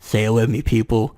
Say it with me, people.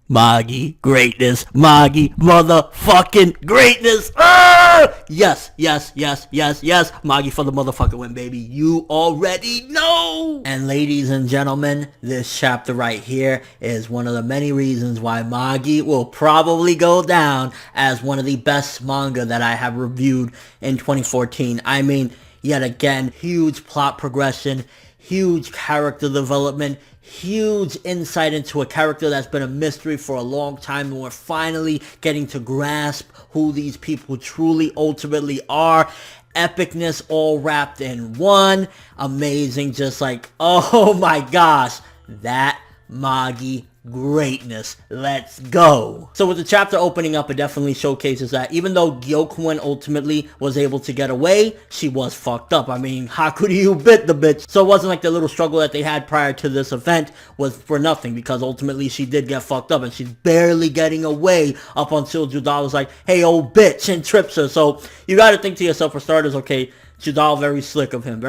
Magi greatness. Magi motherfucking greatness. Ah! Yes, yes, yes, yes, yes. Magi for the motherfucking win, baby. You already know. And ladies and gentlemen, this chapter right here is one of the many reasons why Magi will probably go down as one of the best manga that I have reviewed in 2014. I mean, yet again, huge plot progression, huge character development, huge insight into a character that's been a mystery for a long time, and we're finally getting to grasp who these people truly ultimately are. Epicness all wrapped in one. Amazing, just like, oh my gosh, that Magi greatness. Let's go. So with the chapter opening up, it definitely showcases that even though Gyokuen ultimately was able to get away, she was fucked up. I mean, Hakuryuu bit the bitch. So it wasn't like the little struggle that they had prior to this event was for nothing, because ultimately she did get fucked up and she's barely getting away up until Judal was like, hey, old bitch, and trips her. So you got to think to yourself, for starters, okay, Judal, very slick of him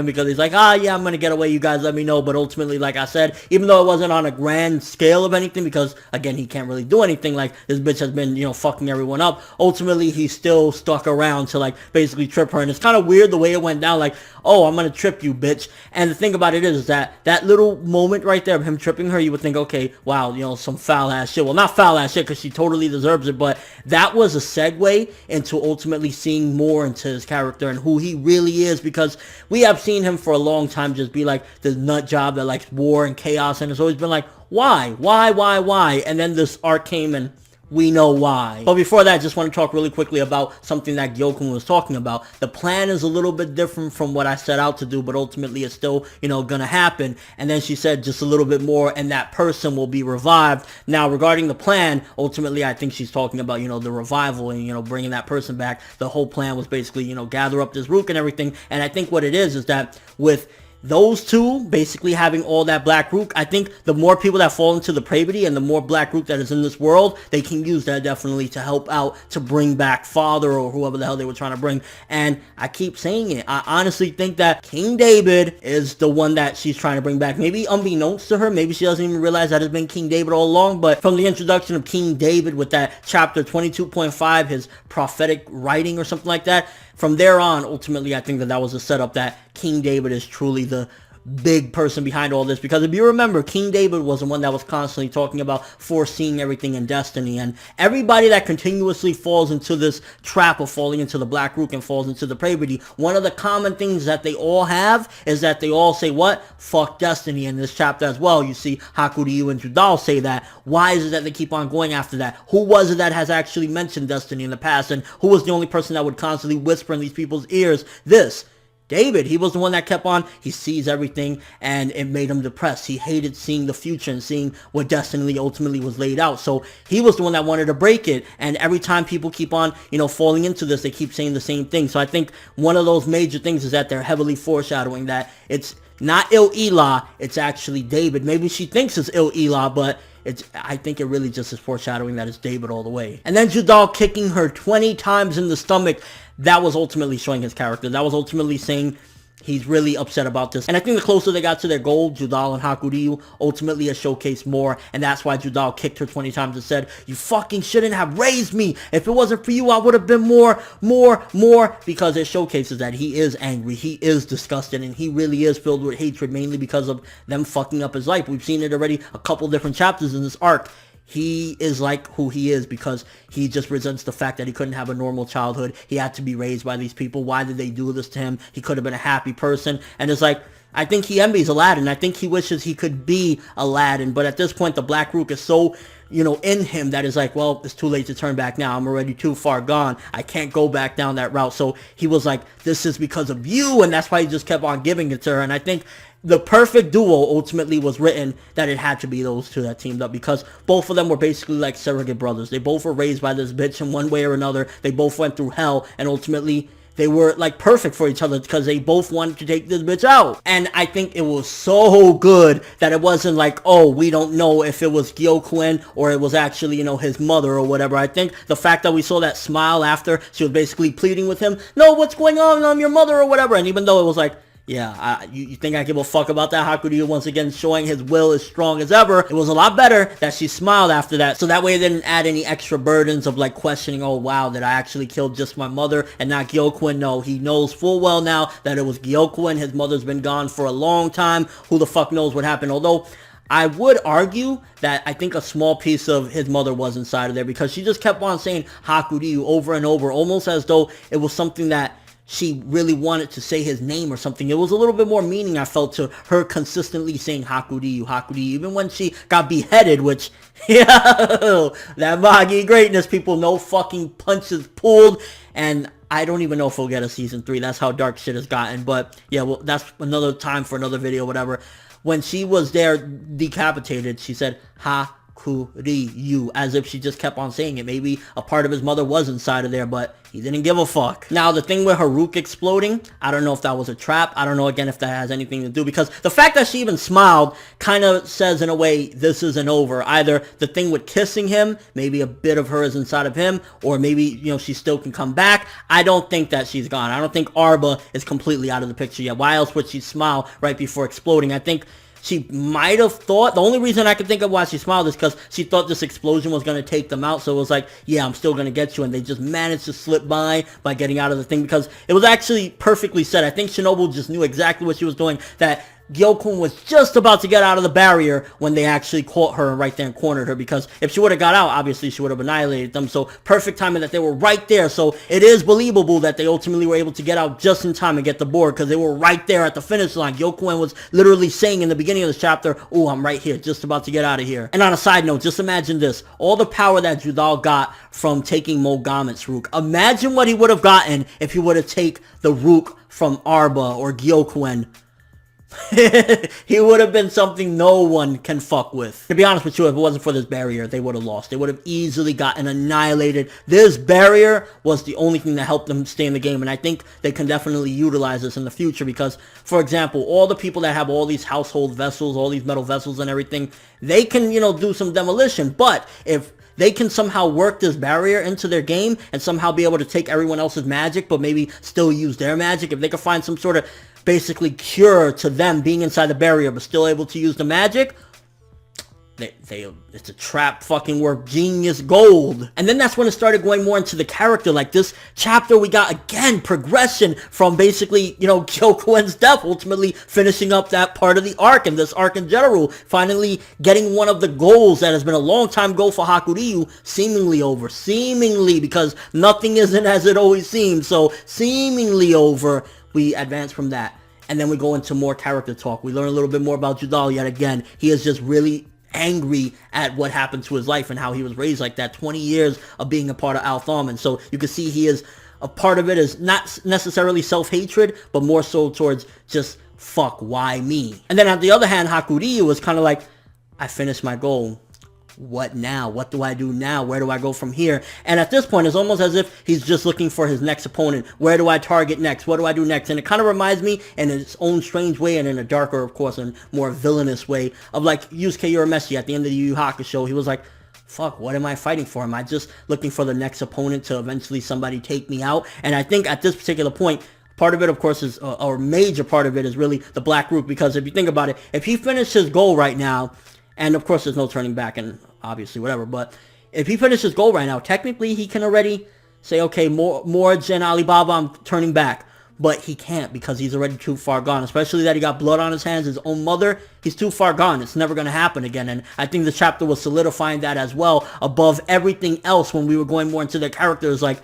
because he's like, yeah, I'm gonna get away, you guys let me know. But ultimately, like I said, even though it wasn't on a grand scale of anything, because again, he can't really do anything, like this bitch has been, fucking everyone up, ultimately he still stuck around to like basically trip her. And it's kind of weird the way it went down, like, oh, I'm gonna trip you, bitch. And the thing about it is that little moment right there of him tripping her, you would think, okay, wow, some foul ass shit. Well, not foul ass shit, because she totally deserves it, but that was a segue into ultimately seeing more into his character and who he really is, because we have seen him for a long time just be like this nut job that likes war and chaos, and it's always been like, why? And then this arc came and we know why. But before that, I just want to talk really quickly about something that Gyokuen was talking about. The plan is a little bit different from what I set out to do, but ultimately it's still, gonna happen. And then she said just a little bit more and that person will be revived. Now, regarding the plan, ultimately I think she's talking about, the revival and, bringing that person back. The whole plan was basically, gather up this rook and everything. And I think what it is that with those two basically having all that black root, I think the more people that fall into the pravity and the more black root that is in this world, they can use that definitely to help out to bring back Father or whoever the hell they were trying to bring. And I keep saying it, I honestly think that King David is the one that she's trying to bring back. Maybe unbeknownst to her, maybe she doesn't even realize that it's been King David all along, but from the introduction of King David with that chapter 22.5, his prophetic writing or something like that, from there on, ultimately, I think that was a setup that King David is truly the big person behind all this. Because if you remember, King David was the one that was constantly talking about foreseeing everything in destiny. And everybody that continuously falls into this trap of falling into the black root and falls into the pravity, one of the common things that they all have is that they all say, what? Fuck destiny. In this chapter as well, you see Hakuryuu and Judal say that. Why is it that they keep on going after that? Who was it that has actually mentioned destiny in the past? And who was the only person that would constantly whisper in these people's ears this? David. He was the one that kept on, he sees everything and it made him depressed. He hated seeing the future and seeing what destiny ultimately was laid out. So he was the one that wanted to break it. And every time people keep on, falling into this, they keep saying the same thing. So I think one of those major things is that they're heavily foreshadowing that it's not Il-Elah, it's actually David. Maybe she thinks it's Il-Elah, but I think it really just is foreshadowing that it's David all the way. And then Judal kicking her 20 times in the stomach, that was ultimately showing his character. That was ultimately saying he's really upset about this. And I think the closer they got to their goal, Judal and Hakuryuu, ultimately it showcased more. And that's why Judal kicked her 20 times and said, you fucking shouldn't have raised me. If it wasn't for you, I would have been more. Because it showcases that he is angry. He is disgusted. And he really is filled with hatred, mainly because of them fucking up his life. We've seen it already a couple different chapters in this arc. He is like who he is because he just resents the fact that he couldn't have a normal childhood. He had to be raised by these people. Why did they do this to him? He could have been a happy person. And it's like, I think he envies Aladdin. I think he wishes he could be Aladdin. But at this point, the Black Rook is so, in him that is like, well, it's too late to turn back now. I'm already too far gone. I can't go back down that route. So he was like, this is because of you. And that's why he just kept on giving it to her. And I think the perfect duo ultimately was written that it had to be those two that teamed up, because both of them were basically like surrogate brothers. They both were raised by this bitch in one way or another. They both went through hell, and ultimately they were like perfect for each other because they both wanted to take this bitch out. And I think it was so good that it wasn't like, oh, we don't know if it was Gyokuen or it was actually, his mother or whatever. I think the fact that we saw that smile after she was basically pleading with him, no, what's going on? I'm your mother or whatever. And even though it was like, Yeah, you think I give a fuck about that? Hakuryuu once again showing his will as strong as ever. It was a lot better that she smiled after that. So that way it didn't add any extra burdens of like questioning, oh wow, did I actually kill just my mother and not Gyokuen? No, he knows full well now that it was Gyokuen. His mother's been gone for a long time. Who the fuck knows what happened? Although I would argue that I think a small piece of his mother was inside of there, because she just kept on saying Hakuryuu over and over, almost as though it was something that she really wanted to say his name or something. It was a little bit more meaning, I felt, to her consistently saying Hakuryuu, Hakuryuu, even when she got beheaded, which, yeah, that Magi greatness, people, no fucking punches pulled, and I don't even know if we'll get a season 3. That's how dark shit has gotten, but yeah, well, that's another time for another video, whatever. When she was there decapitated, she said, Hakuryuu, as if she just kept on saying it. Maybe a part of his mother was inside of there, but he didn't give a fuck. Now, the thing with Haruka exploding, I don't know if that was a trap. I don't know, again, if that has anything to do, because the fact that she even smiled kind of says, in a way, this isn't over. Either the thing with kissing him, maybe a bit of her is inside of him, or maybe, you know, she still can come back. I don't think that she's gone. I don't think Arba is completely out of the picture yet. Why else would she smile right before exploding? I think she might have thought, the only reason I can think of why she smiled is because she thought this explosion was going to take them out. So it was like, yeah, I'm still going to get you. And they just managed to slip by getting out of the thing, because it was actually perfectly said. I think Shinobu just knew exactly what she was doing, that Gyokuen was just about to get out of the barrier when they actually caught her right there and cornered her, because if she would have got out, obviously she would have annihilated them. So perfect timing that they were right there. So it is believable that they ultimately were able to get out just in time and get the board, because they were right there at the finish line. Gyokuen was literally saying in the beginning of this chapter, oh, I'm right here, just about to get out of here. And on a side note, just imagine this. All the power that Judal got from taking Mogamit's Rook. Imagine what he would have gotten if he would have taken the Rook from Arba or Gyokuen. He would have been something no one can fuck with. To be honest with you, if it wasn't for this barrier, they would have lost. They would have easily gotten annihilated. This barrier was the only thing that helped them stay in the game, and I think they can definitely utilize this in the future, because, for example, all the people that have all these household vessels, all these metal vessels and everything, they can, you know, do some demolition. But if they can somehow work this barrier into their game and somehow be able to take everyone else's magic, but maybe still use their magic, if they can find some sort of basically cure to them being inside the barrier but still able to use the magic, it's a trap fucking worth genius gold. And then that's when it started going more into the character. Like this chapter, we got again progression from basically, you know, Gyokuen's death, ultimately finishing up that part of the arc, and this arc in general, finally getting one of the goals that has been a long time goal for Hakuryuu seemingly over. Seemingly, because nothing isn't as it always seems. So seemingly over, we advance from that. And then we go into more character talk. We learn a little bit more about Judal yet again. He is just really angry at what happened to his life and how he was raised like that. 20 years of being a part of Altharman. So you can see he is, a part of it is not necessarily self-hatred, but more so towards just, fuck, why me? And then on the other hand, Hakuryuu was kind of like, I finished my goal. What now? What do I do now? Where do I go from here? And at this point, it's almost as if he's just looking for his next opponent. Where do I target next? What do I do next? And it kind of reminds me, in its own strange way, and in a darker, of course, and more villainous way, of like Yusuke Urameshi at the end of the Yu Yu Hakusho. He was like, fuck, what am I fighting for? Am I just looking for the next opponent to eventually somebody take me out? And I think at this particular point, part of it, of course, is, or a major part of it is really the Black Rook. Because if you think about it, if he finished his goal right now, and of course there's no turning back, and obviously whatever, but if he finishes his goal right now, technically he can already say, okay, Morge and Alibaba, I'm turning back. But he can't, because he's already too far gone, especially that he got blood on his hands, his own mother. He's too far gone. It's never going to happen again. And I think the chapter was solidifying that as well, above everything else, when we were going more into the characters. Like,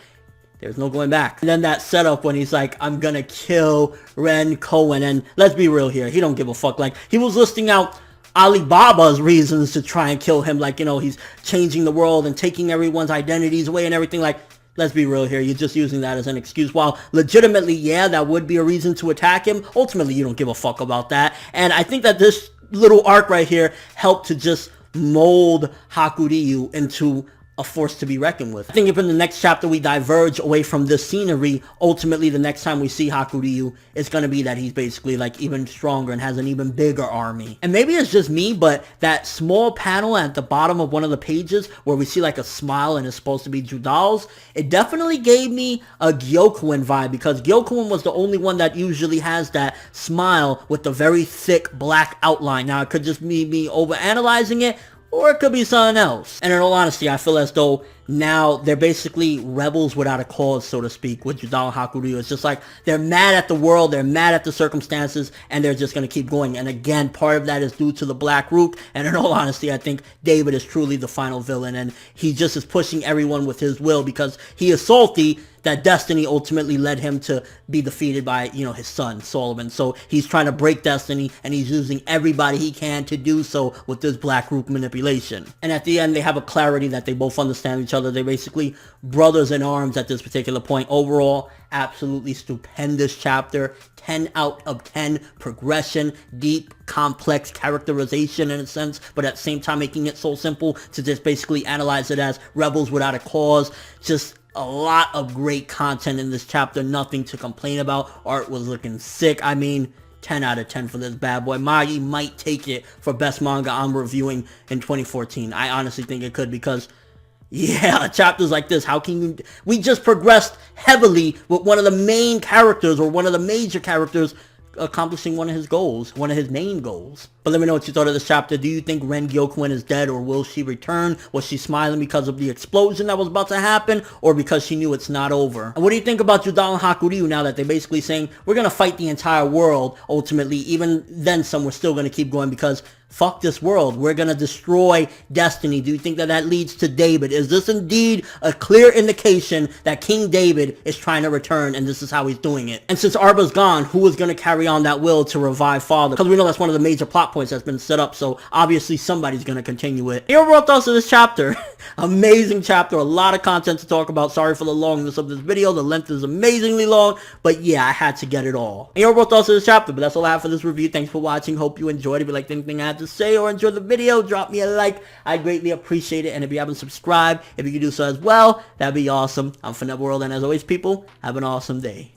there's no going back. And then that setup when he's like, I'm gonna kill Ren Cohen. And let's be real here, he don't give a fuck. Like, he was listing out Alibaba's reasons to try and kill him. Like, you know, he's changing the world and taking everyone's identities away and everything. Like, let's be real here, you're just using that as an excuse. While legitimately, yeah, that would be a reason to attack him, ultimately you don't give a fuck about that. And I think that this little arc right here helped to just mold Hakuryuu into a force to be reckoned with. I think if in the next chapter we diverge away from this scenery, ultimately the next time we see Hakuryuu, it's going to be that he's basically like even stronger and has an even bigger army. And maybe it's just me, but that small panel at the bottom of one of the pages where we see like a smile and it's supposed to be Judal's, it definitely gave me a Gyokuen vibe, because Gyokuen was the only one that usually has that smile with the very thick black outline. Now it could just be me overanalyzing it, or it could be something else. And in all honesty, I feel as though now they're basically rebels without a cause, so to speak, with Judal and Hakuryuu. It's just like they're mad at the world, they're mad at the circumstances, and they're just going to keep going. And again, part of that is due to the Black Rook. And in all honesty, I think David is truly the final villain, and he just is pushing everyone with his will because he is salty that destiny ultimately led him to be defeated by, you know, his son, Solomon. So he's trying to break destiny, and he's using everybody he can to do so with this Black Rook manipulation. And at the end, they have a clarity that they both understand each other. They're basically brothers in arms at this particular point. Overall, absolutely stupendous chapter. 10 out of 10 progression, deep, complex characterization in a sense, but at the same time making it so simple to just basically analyze it as rebels without a cause. Just a lot of great content in this chapter, nothing to complain about. Art was looking sick. I mean, 10 out of 10 for this bad boy. Magi might take it for best manga I'm reviewing in 2014. I honestly think it could, because yeah, chapters like this, how can you... We just progressed heavily with one of the main characters, or one of the major characters, accomplishing one of his goals, one of his main goals. But let me know what you thought of this chapter. Do you think Ren Gyokuen is dead, or will she return? Was she smiling because of the explosion that was about to happen, or because she knew it's not over? And what do you think about Judal and Hakuryuu now that they're basically saying, we're going to fight the entire world, ultimately? Even then, some we're still going to keep going, because fuck this world. We're going to destroy destiny. Do you think that that leads to David? Is this indeed a clear indication that King David is trying to return, and this is how he's doing it? And since Arba's gone, who is going to carry on that will to revive Father? Because we know that's one of the major plot points that's been set up, so obviously somebody's going to continue it. Your overall thoughts of this chapter? Amazing chapter. A lot of content to talk about. Sorry for the longness of this video. The length is amazingly long, but yeah, I had to get it all. And your overall thoughts of this chapter? But that's all I have for this review. Thanks for watching. Hope you enjoyed. If you liked anything I had to say or enjoyed the video, drop me a like. I'd greatly appreciate it. And if you haven't subscribed, if you could do so as well, that'd be awesome. I'm ForneverWorld, and as always, people, have an awesome day.